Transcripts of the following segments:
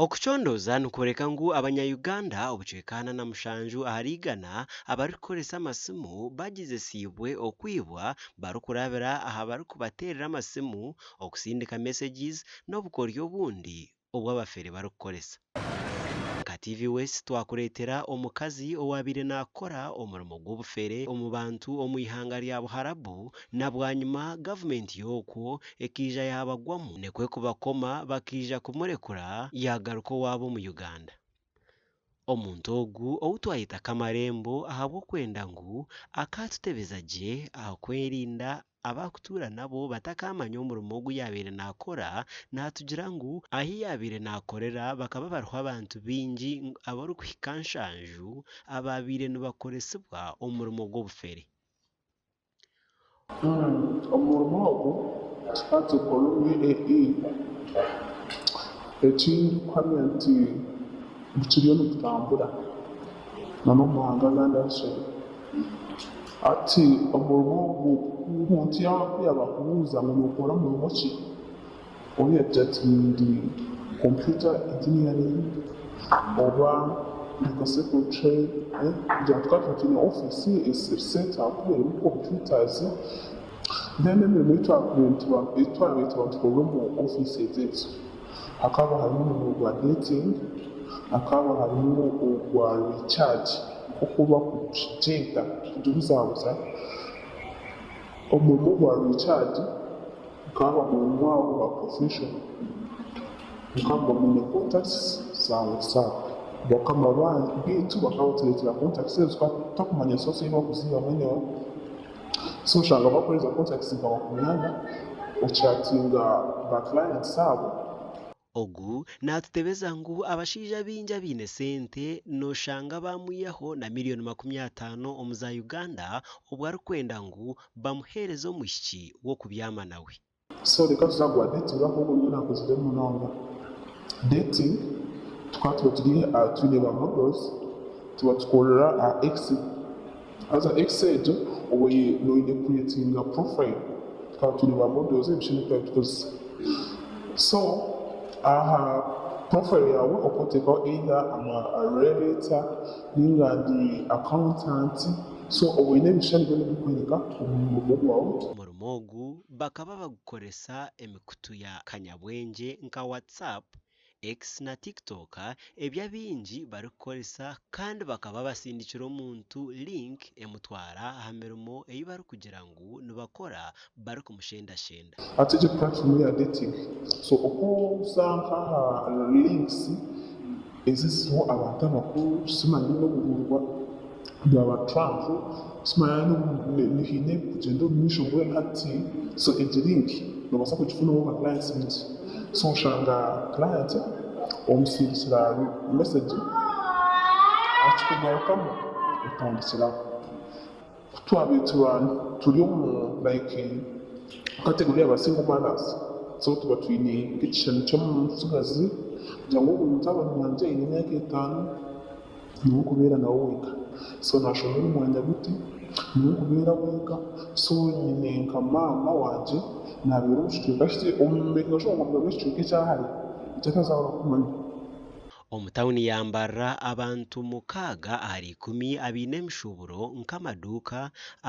Okuchondoza nukureka ngu abanyayuganda obucwekana na mushanju aharigana abarikukoresa amasimu bagize siibwe okwibwa barikurabira aha barikubaterera amasimu okusindika messages n'obukoryo obundi obw'abafere barikukoresa. Nka TV West twakureetera omukazi owabaire nakora omurimo gw'obufere omu bantu omu ihanga rya Buharabu na bwanyuma gavumenti y'okwo ekija yabagwamu nekwe kubakoma bakija kumurekura yagaruka owaabo mu Uganda. Omuntu ogu ou twayeta Kamarembo ahabw'okwenda ngu akatutebeza gye ahakwerinda abakutuura nabo batakamanya omurimo ogu yabaire nakora natugira ngu ahi yabaire nakorera bakaba bariho abantu bingi abarikuhika nshanju ababaire nibakoresibwa omurimo gw'obufere. Omurimo ogu tukagikora UAE ekindi kuhamya nti bukiriyo nibutambura n'omuhanga gandashe ati omurimo ogu omuntu yabakubuuza ngu nokora murimo ki oyeta ati ndi computer engineering oba like secretary kugira tukaba tune office set up erimu computers then emirimo etwabaire tubatukora mu office ezezo hakaba harimu omurimo gwa dating hakaba harimu ogwa recharge okuba kugenda kugibuzabuza omurimo gwa recharge ukaba omurimo wawe gwa profession ukaba mune contacts za WhatsApp bakama bitu bakaba tuletera contacts ezo takumanya source y'okuziba mwenyewe so shanga bakoreza contacts nkabakumyanya ochatinga ba clients abo. Ogu natutebeza ngu abashaija bingi abaine sente noshanga bamwiyaho na miliyoni 50 omu za Uganda obu arikwenda ngu bamuhereze omwishiki w'okubyama nawe. So reka tuzagwa dating aho ubu nakozire munonga dating tukaba turi ba models tuba tukorera X as a X ejo ubu noine creating a profile tukaba turi ba models ebishini tukaba tukoze so aha profile yawe okotekaho either ama relator ninga ndi accountant so obwine ebishani byona bikwereka omurimo gwawe. Omurimo ogu bakaba bagukoresa emikutu ya kanyabwengye nka WhatsApp, X na TikTok ebya bingi barikukoresa kandi bakaba basindikira omuntu link emutwara aha mirimo eyi barikugira ngu nibakora barikumushendashenda. Ati egyo platform ya dating so okuza nkaha links ezisiho abantu abakuru simanyi n'obuhurwa bwaba Trump simanyi nihine kugenda omu misho mbwenu hati so egyo link nobasa kugifunaho ba clients bingi so oshanga client omusindikira message akikugarukamu otandikiraho twabaire turi omu like category y'aba single mothers so tuba twine nk'ekishushani ky'omutsigazi kugira ngu omuntu aba nyanja aine emyaka 5 niwe kubeera nawe weka so nashomera omwanya guti niwe kubeera weka so nyine nka maama wangye nabeera omukicweka kiti omumbiri gashoboka ngu ekicweka ekyahari ekyatazabura kumanya. Omu tawuni yambarra abantu 6 ahari 10 abaine emishuburo nk'amaduuka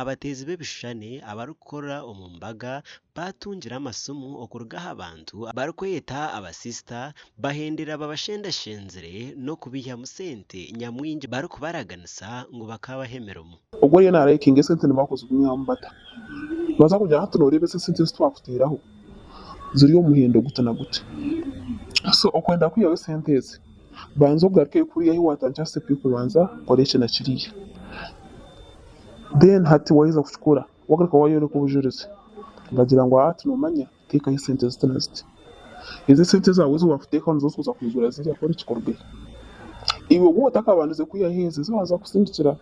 abateezi b'ebishushani abarikukora omu mbaga batungira amasimu okurugaho abantu barikweta abasista bahendera babashendashenzire n'okubiihyamu sente nyamwingi barikubaraganisa ngu bakabaha emirimo. Ogwo ariyo narayikinga esente nibakoze obunyambata baza kugira hati noreeba esente ezi twakuteeraho ziri omuhendo guta na guta so okwenda kwihaho esente ezi banza ogaruke kuriya ahi watandikira step y'okubanza kora eki na kiriya then hati waheza kukikora wagaruka wayoreka obujulizi bagira ngu hati nomanya teekaho esente ziti na ziti ezi sente zaawe ezi wakuteekaho nizo zikuza kwigura ziriya kora ekikorwa iwe gwe otakabandize kwihaho ezi zibanza kusindikira.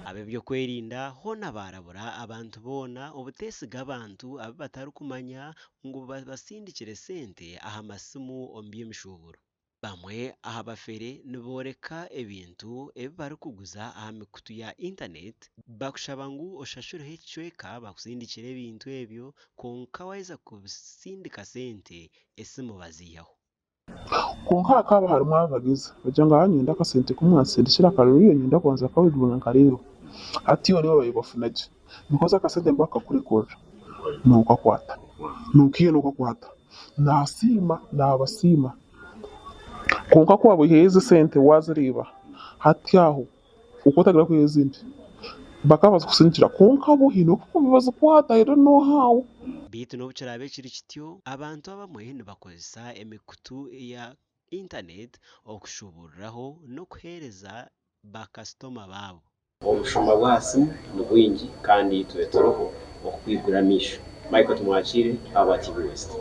Ab'ebyokwerinda hoona barabura abantu boona obuteesiga abantu abu batarikumanya ngu basindikire sente aha masimu omu by'emishuburo. Bamwe aha bafere nibooreka ebintu ebi barikuguza aha mikutu ya internet bakushaba ngu oshashureho ekicweka bakusindikire ebintu ebyo konka waheza kubisindika sente esimu baziihaho. konka hakaba harimu abagizi bagira ngo ahanyenda akasente kumwatsindikira akaruriyo nyenda kubanza akawigurira nkareba hati yo nibo bayibafunage because akasente mbakakurekurira nuko akwata nuko akwata nasima nabasima konka kwabo heze sente waziriba hati aho uko utagira ku izindi bakabaza kusindikira konka bo hino kuko bibaza kwata I don't know how bitu n'obukyarabe kiri kityo abantu abamwe nibakozesa emikutu ya internet okushuburiraho n'okuhereza bakasitoma baabo obushuma bwa simu ni bwingi kandi tube turoho okukwiguramisha Michael tumwakire aba TV West